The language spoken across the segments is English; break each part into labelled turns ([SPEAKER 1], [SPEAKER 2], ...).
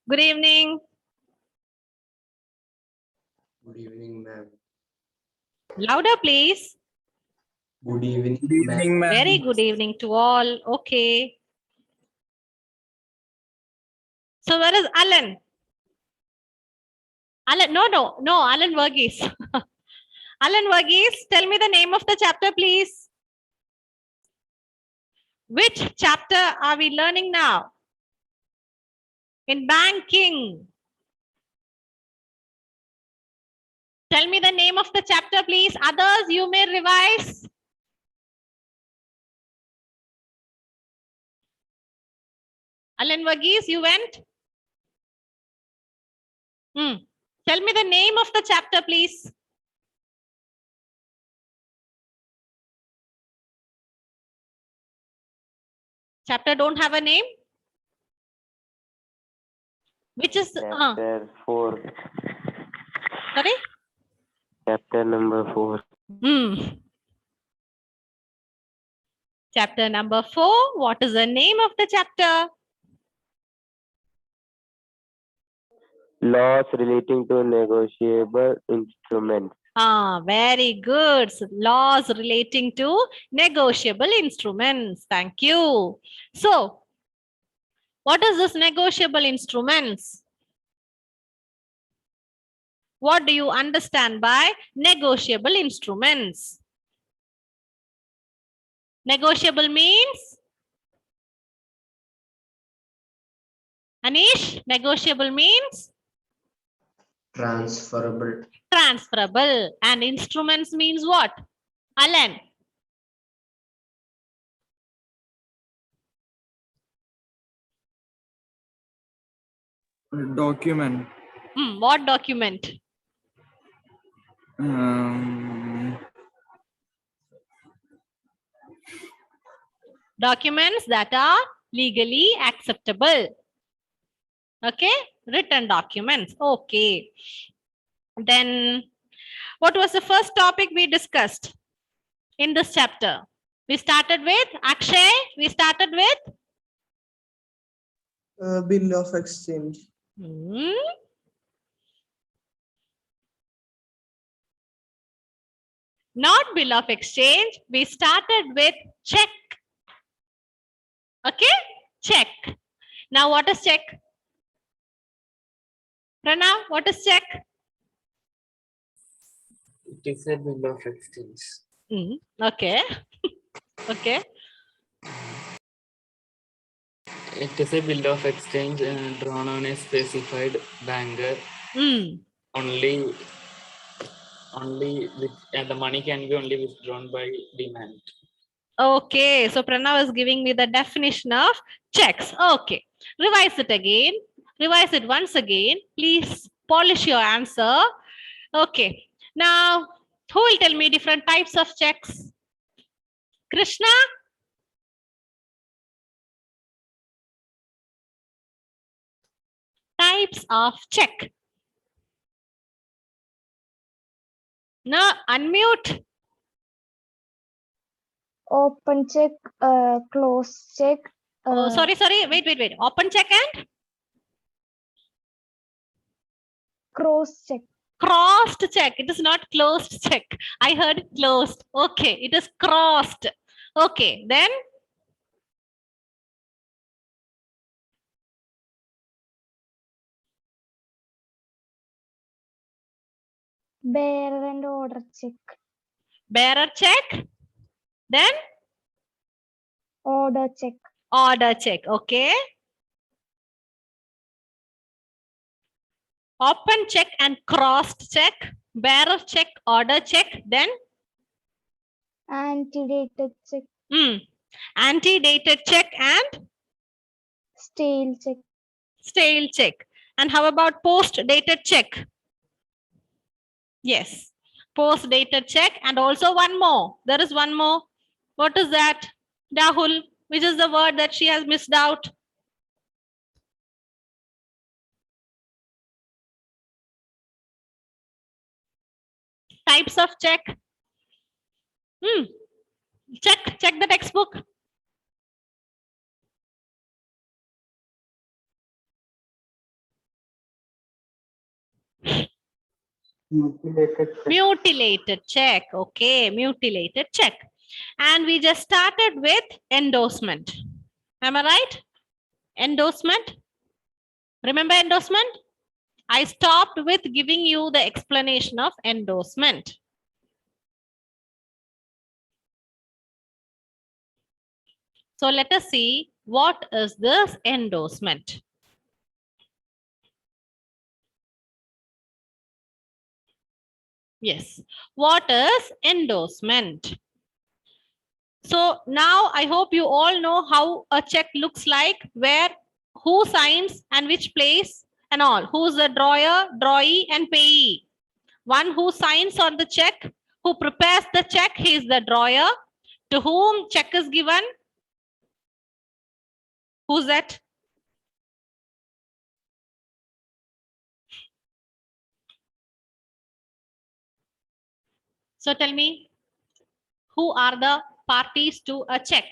[SPEAKER 1] Good evening.
[SPEAKER 2] Good evening, ma'am.
[SPEAKER 1] Louder, please.
[SPEAKER 2] Good evening,
[SPEAKER 3] Good evening, ma'am.
[SPEAKER 1] Very good evening to all. Okay. So where is Alan? Alan, no, Alan Verghese. Alan Verghese, tell me the name of the chapter, please. Which chapter are we learning now? In banking. Tell me the name of the chapter, please. Others, you may revise. Alan Verghese, you went? Tell me the name of the chapter, please. Chapter don't have a name? Which is
[SPEAKER 2] Chapter 4.
[SPEAKER 1] sorry?
[SPEAKER 2] Chapter number 4.
[SPEAKER 1] Chapter number 4. What is the name of the chapter?
[SPEAKER 2] Laws relating to negotiable instruments.
[SPEAKER 1] Very good. So, laws relating to negotiable instruments. Thank you. So, what is this negotiable instruments? What do you understand by negotiable instruments? Negotiable means? Anish, negotiable means?
[SPEAKER 2] Transferable.
[SPEAKER 1] Transferable. And instruments means what? Alan.
[SPEAKER 3] Document.
[SPEAKER 1] What document? Documents that are legally acceptable. Okay, written documents. Okay. Then what was the first topic we discussed in this chapter? We started with Akshay. We started with
[SPEAKER 4] bill of exchange.
[SPEAKER 1] Not bill of exchange. We started with check. Okay, check. Now what is check? Pranav, what is check?
[SPEAKER 5] It is a bill of exchange.
[SPEAKER 1] Okay. Okay.
[SPEAKER 5] It is a bill of exchange drawn on a specified banker. Only the money can be only withdrawn by demand.
[SPEAKER 1] Okay, so Pranav is giving me the definition of checks. Okay, revise it again. Revise it once again. Please polish your answer. Okay, now who will tell me different types of checks? Krishna? Types of check. No, unmute.
[SPEAKER 6] Open check, close check.
[SPEAKER 1] Oh, sorry. Wait. Open check and?
[SPEAKER 6] Cross check.
[SPEAKER 1] Crossed check. It is not closed check. I heard closed. Okay, it is crossed. Okay, then?
[SPEAKER 6] Bearer and order check.
[SPEAKER 1] Bearer check. Then?
[SPEAKER 6] Order check.
[SPEAKER 1] Order check. Okay. Open check and crossed check. Bearer check, order check. Then?
[SPEAKER 6] Antedated check.
[SPEAKER 1] Antedated check and?
[SPEAKER 6] Stale check.
[SPEAKER 1] Stale check. And how about post-dated check? Yes. Post-dated check. And also one more. There is one more. What is that? Rahul, which is the word that she has missed out? Types of check. Check the textbook.
[SPEAKER 2] Mutilated check.
[SPEAKER 1] Mutilated check. Okay, mutilated check. And we just started with endorsement. Am I right? Endorsement. Remember endorsement? I stopped with giving you the explanation of endorsement. So let us see what is this endorsement. Yes, what is endorsement? So now I hope you all know how a check looks like, where who signs and which place and all. Who's the drawer, drawee and payee. One who signs on the check, who prepares the check, he is the drawer. To whom check is given? Who's that? So tell me, who are the parties to a check?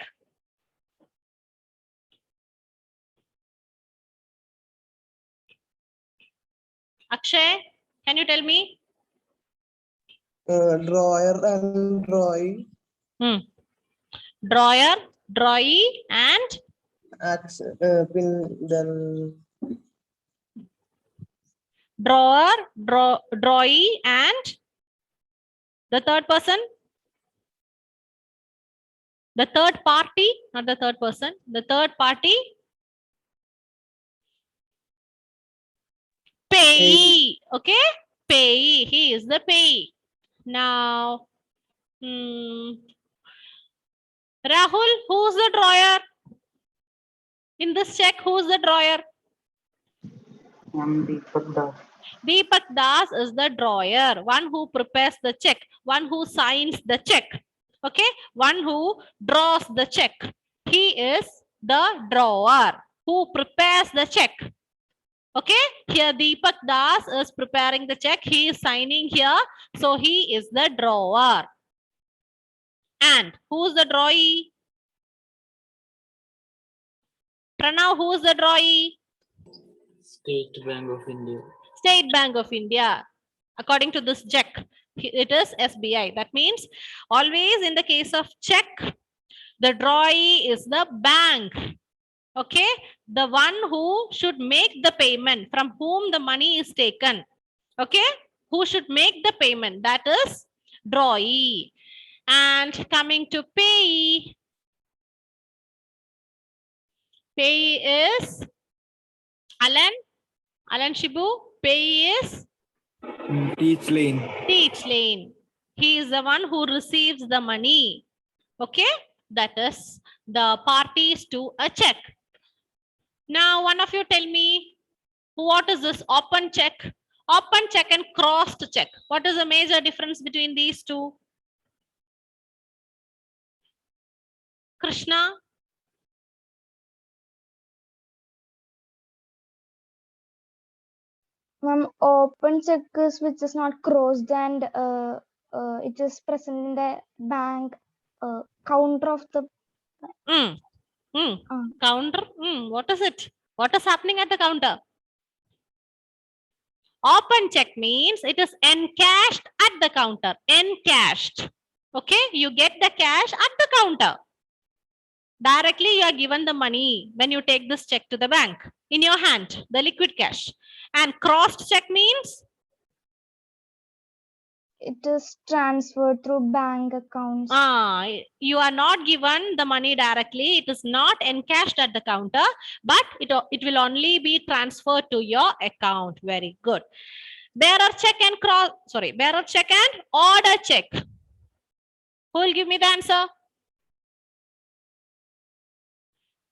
[SPEAKER 1] Akshay, can you tell me?
[SPEAKER 4] Drawer and drawing.
[SPEAKER 1] Drawer, drawee and
[SPEAKER 4] Then
[SPEAKER 1] drawer, drawee and the third person? The third party, not the third person, the third party? Payee, okay? Payee, he is the payee. Now, Rahul, who's the drawer? In this check, who's the drawer?
[SPEAKER 2] Deepak Das.
[SPEAKER 1] Deepak Das is the drawer, one who prepares the check, one who signs the check, okay? One who draws the check. He is the drawer who prepares the check. Okay, here Deepak Das is preparing the check. He is signing here. So he is the drawer. And who's the drawee? Pranav, who's the drawee?
[SPEAKER 5] State Bank of India.
[SPEAKER 1] State Bank of India. According to this check, it is SBI. That means always in the case of check, the drawee is the bank. Okay, the one who should make the payment, from whom the money is taken. Okay, who should make the payment, that is drawee. And coming to payee, payee is Alan Shibu. Payee is
[SPEAKER 3] Teach lane.
[SPEAKER 1] Teach lane. He is the one who receives the money. Okay, that is the parties to a check. Now, one of you tell me, what is this open check? Open check and crossed check. What is the major difference between these two? Krishna?
[SPEAKER 6] Open check is which is not crossed and it is present in the bank counter of the
[SPEAKER 1] Counter? What is it? What is happening at the counter? Open check means it is encashed at the counter. Encashed. Okay, you get the cash at the counter. Directly you are given the money when you take this check to the bank in your hand, the liquid cash. And crossed check means?
[SPEAKER 6] it is transferred through bank accounts.
[SPEAKER 1] You are not given the money directly. It is not encashed at the counter, but it will only be transferred to your account. Very good. Bearer check and bearer check and order check. Who will give me the answer?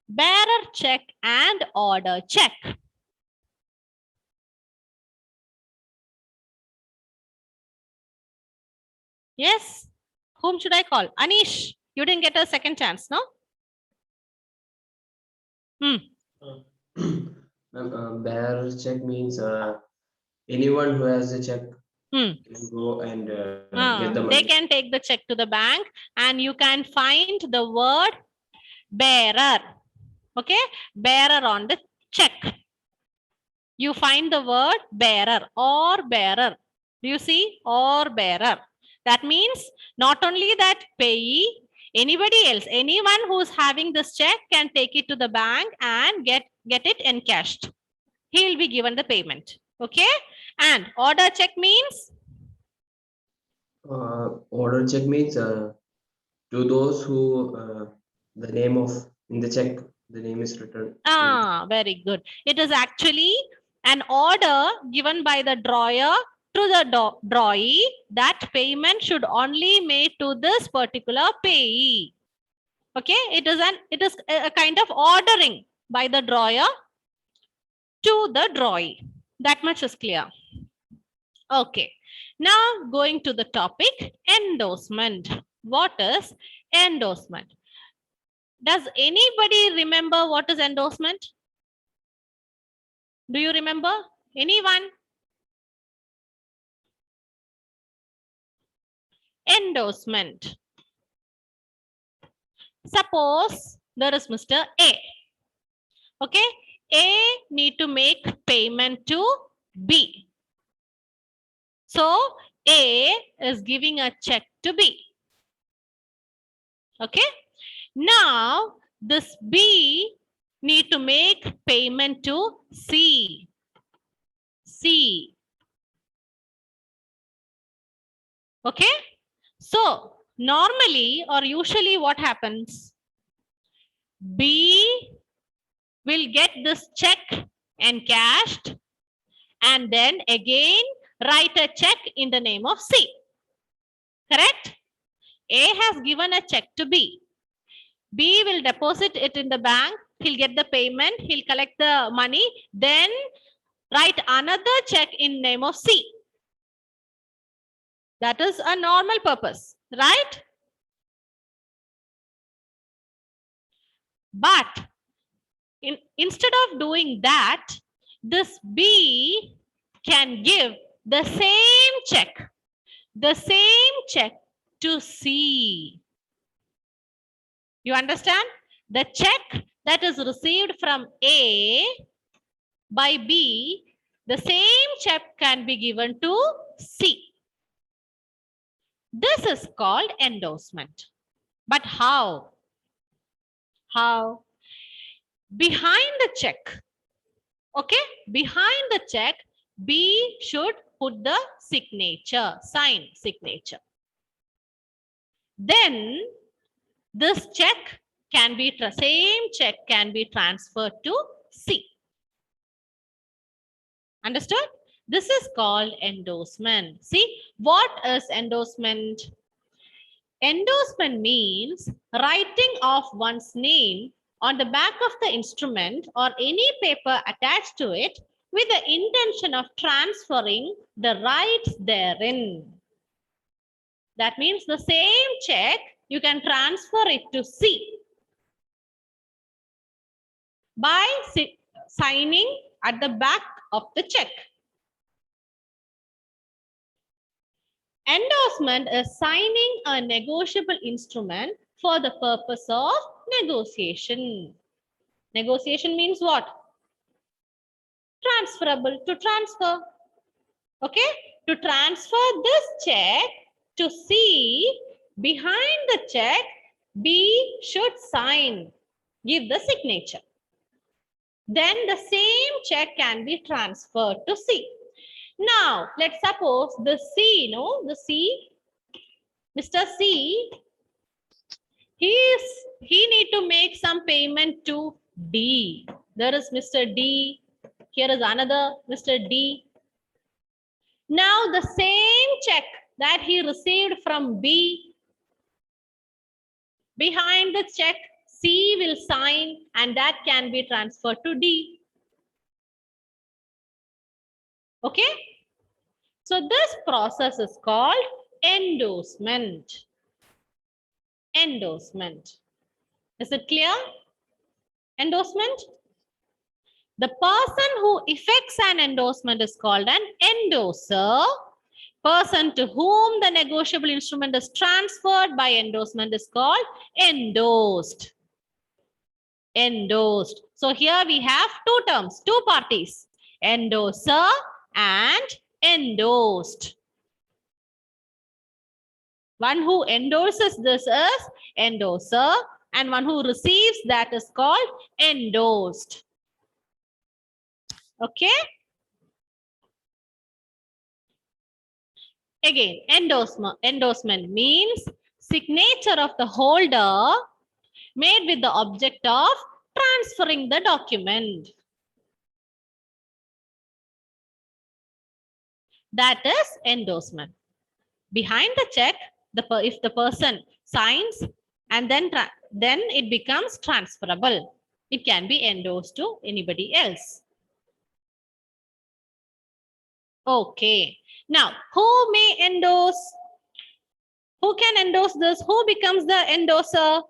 [SPEAKER 1] Bearer check and order check. Yes. Whom should I call? Anish, you didn't get a second chance, no?
[SPEAKER 7] Bearer check means anyone who has a check can go and get the money.
[SPEAKER 1] They can take the check to the bank and you can find the word bearer. Okay, bearer on the check. You find the word bearer or bearer. Do you see? Or bearer. That means not only that payee, anybody else, anyone who's having this check can take it to the bank and get it encashed. He will be given the payment. Okay. And order check means?
[SPEAKER 7] Order check means to those who the name of in the check, the name is written.
[SPEAKER 1] Ah, very good. It is actually an order given by the drawer to the drawee that payment should only made to this particular payee. Okay, it is a kind of ordering by the drawer to the drawee. That much is clear. Okay, now going to the topic endorsement. What is endorsement? Does anybody remember what is endorsement? Do you remember? Anyone? Endorsement. Suppose there is Mr. A. Okay, A need to make payment to B. So A is giving a check to B. Okay. Now this B need to make payment to C. C. Okay. So normally or usually what happens? B will get this check encashed and then again write a check in the name of C. Correct? A has given a check to B. B will deposit it in the bank. He'll get the payment. He'll collect the money. Then write another check in name of C. That is a normal purpose, right? But instead of doing that, this B can give the same check to C. You understand? The check that is received from A by B, the same check can be given to C. This is called endorsement. But how? How? Behind the check, okay? Behind the check, B should put the signature, sign signature. Then this check can be, same check can be transferred to C. Understood? This is called endorsement. See, what is endorsement? Endorsement means writing of one's name on the back of the instrument or any paper attached to it with the intention of transferring the rights therein. That means the same check, you can transfer it to C by signing at the back of the check. Endorsement is signing a negotiable instrument for the purpose of negotiation. Negotiation means what? Transferable, to transfer. Okay? To transfer this check to C, behind the check, B should sign, give the signature. Then the same check can be transferred to C. Now, let's suppose the C, Mr. C, he need to make some payment to D. There is Mr. D. Here is another Mr. D. Now, the same check that he received from B, behind the check, C will sign and that can be transferred to D. Okay? So this process is called endorsement. Endorsement. Is it clear? Endorsement? The person who effects an endorsement is called an endorser. Person to whom the negotiable instrument is transferred by endorsement is called endorsed. Endorsed. So here we have two terms, two parties, endorser and endorsed. One who endorses this is endorser, and one who receives that is called endorsed. Okay? Again, endorsement means signature of the holder made with the object of transferring the document. That is endorsement. Behind the check, if the person signs and then it becomes transferable. It can be endorsed to anybody else. Okay. Now, who may endorse? Who can endorse this? Who becomes the endorser?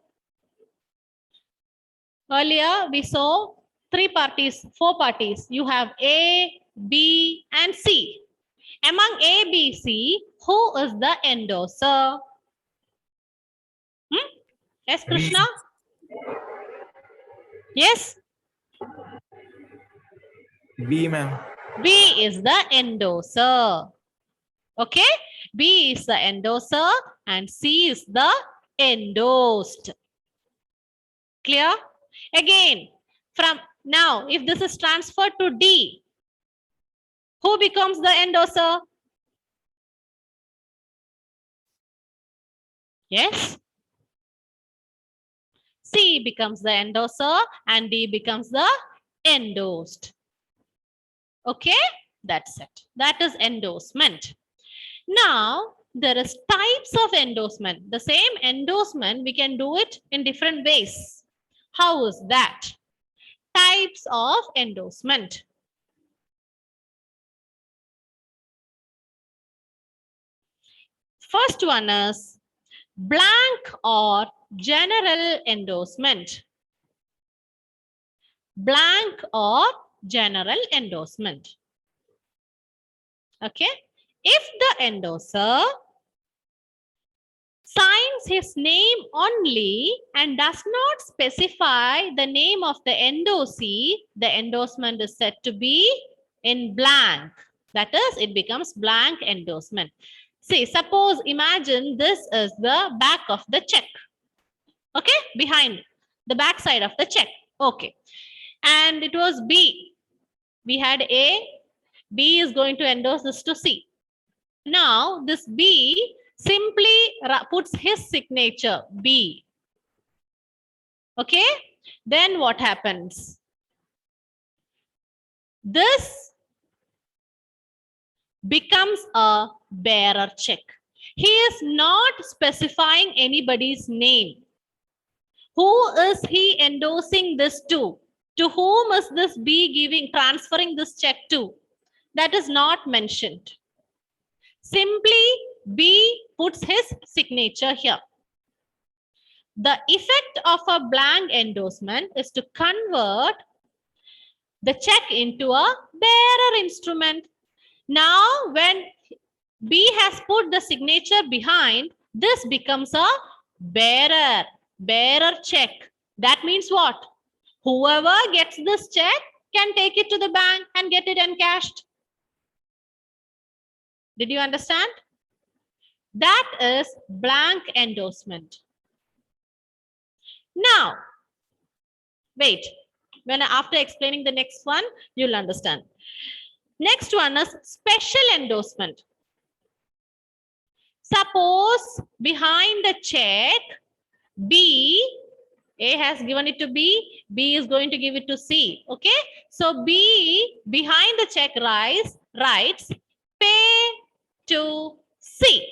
[SPEAKER 1] Earlier, we saw 4 parties. You have A, B, and C. Among A, B, C, who is the endorser? Yes, Krishna? Yes?
[SPEAKER 3] B, ma'am.
[SPEAKER 1] B is the endorser. Okay? B is the endorser and C is the endorsed. Clear? Again, from now, if this is transferred to D, who becomes the endorser? Yes? C becomes the endorser and D becomes the endorsed. Okay? That's it. That is endorsement. Now, there is types of endorsement. The same endorsement, we can do it in different ways. How is that? Types of endorsement. First one is blank or general endorsement. Blank or general endorsement. Okay? If the endorser signs his name only and does not specify the name of the endorsee, the endorsement is said to be in blank. That is, it becomes blank endorsement. See, suppose, imagine this is the back of the check. Okay, behind the back side of the check. Okay, and it was B. We had A. B is going to endorse this to C. Now, this B simply puts his signature, B. Okay, then what happens? This becomes a bearer check. He is not specifying anybody's name. Who is he endorsing this to? To whom is this B transferring this check to? That is not mentioned. Simply B puts his signature here. The effect of a blank endorsement is to convert the check into a bearer instrument. Now, when B has put the signature behind, this becomes a bearer check. That means what? Whoever gets this check can take it to the bank and get it encashed. Did you understand? That is blank endorsement. Now, wait. After explaining the next one, you'll understand. Next one is special endorsement. Suppose behind the check, A has given it to B, B is going to give it to C. Okay, so B behind the check writes pay to C.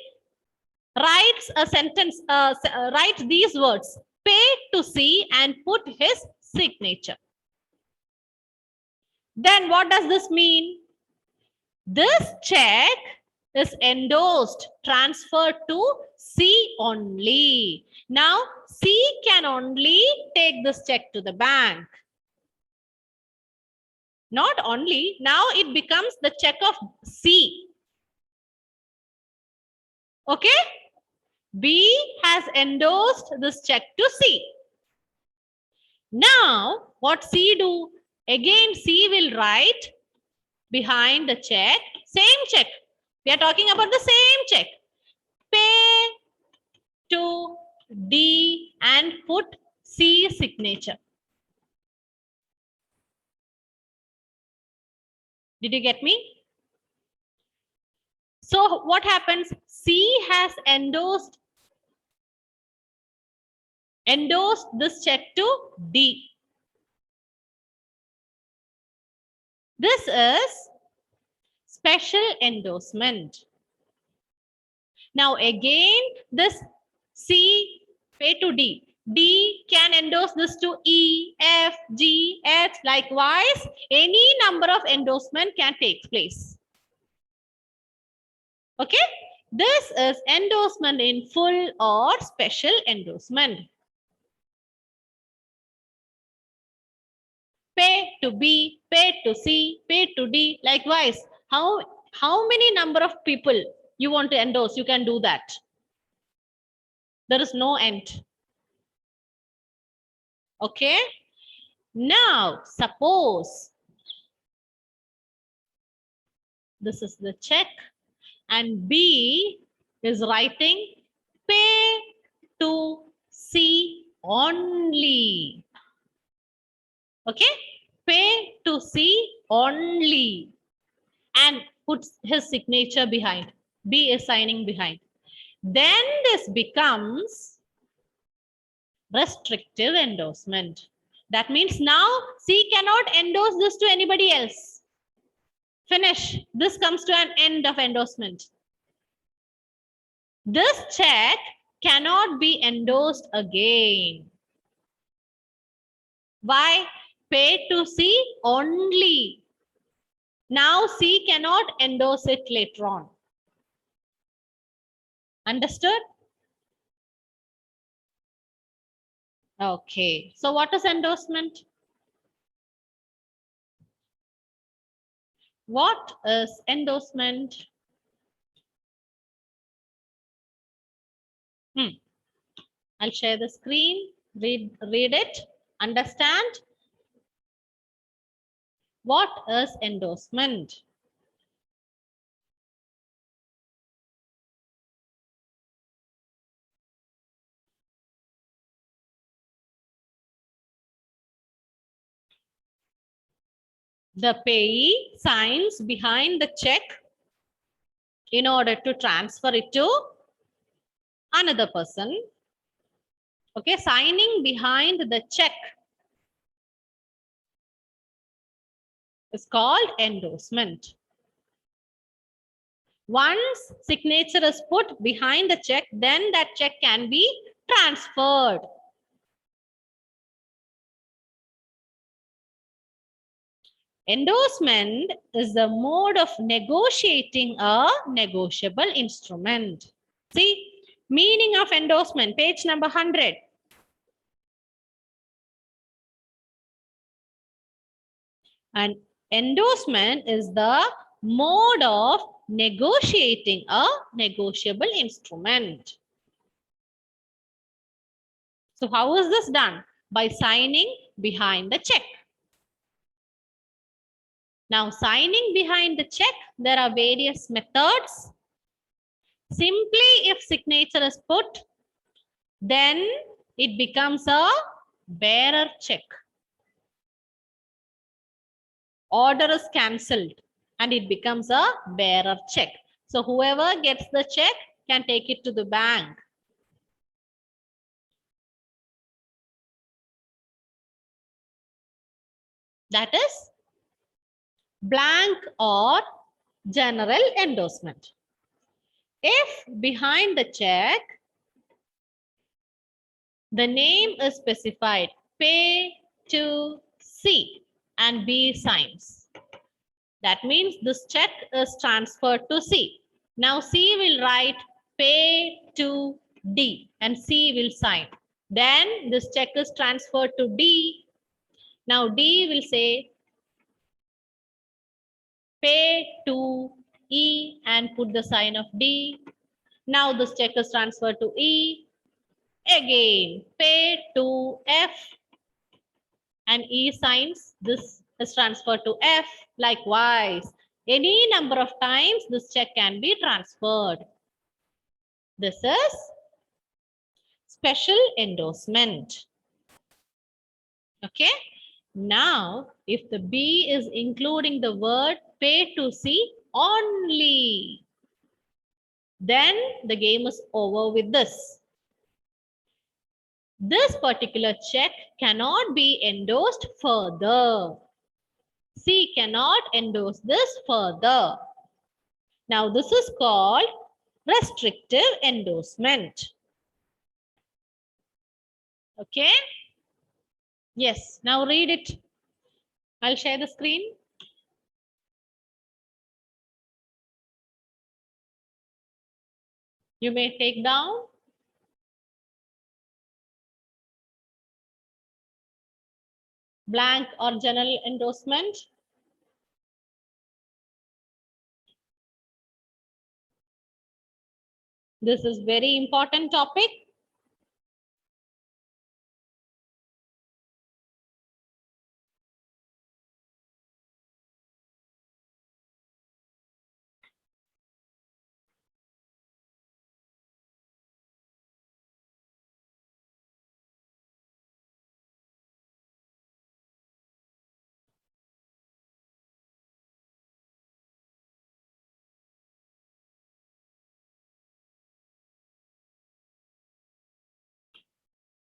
[SPEAKER 1] Writes a sentence, writes these words, pay to C, and put his signature. Then what does this mean? This check is endorsed, transferred to C only. Now, C can only take this check to the bank. Not only, now it becomes the check of C. Okay? B has endorsed this check to C. Now, what C do? Again, C will write behind the check, same check. We are talking about the same check. Pay to D and put C signature. Did you get me? So what happens? C has endorsed this check to D. This is special endorsement. Now again, this C pay to D. D can endorse this to E, F, G, H. Likewise, any number of endorsement can take place. Okay? This is endorsement in full or special endorsement. Pay to B, pay to C, pay to D. Likewise, how many number of people you want to endorse, you can do that. There is no end. Okay? Now, suppose this is the check and B is writing pay to C only. Okay? Pay to C only. And puts his signature behind. B is signing behind. Then this becomes restrictive endorsement. That means now C cannot endorse this to anybody else. Finish. This comes to an end of endorsement. This check cannot be endorsed again. Why? Pay to C only. Now C cannot endorse it later on. Understood? Okay. So what is endorsement? What is endorsement? I'll share the screen. Read it. Understand? What is endorsement? The payee signs behind the check in order to transfer it to another person. Okay, signing behind the check is called endorsement. Once signature is put behind the check, then that check can be transferred. Endorsement is the mode of negotiating a negotiable instrument. See, meaning of endorsement, page number 100. And endorsement is the mode of negotiating a negotiable instrument. So how is this done? By signing behind the check. Now, signing behind the check, there are various methods. Simply, if signature is put, then it becomes a bearer check. Order is cancelled and it becomes a bearer check. So whoever gets the check can take it to the bank. That is blank or general endorsement. If behind the check, the name is specified, pay to C, and B signs, that means this check is transferred to C. Now C will write pay to D and C will sign. Then this check is transferred to D. Now D will say pay to E and put the sign of D. Now this check is transferred to E. Again, pay to F and E signs. This is transferred to F. Likewise, any number of times this check can be transferred. This is special endorsement. Okay. Now, if the B is including the word pay to see only, then the game is over with this. This particular check cannot be endorsed further. C cannot endorse this further. Now, this is called restrictive endorsement. Okay? Yes, now read it. I'll share the screen. You may take down. Blank or general endorsement. This is very important topic.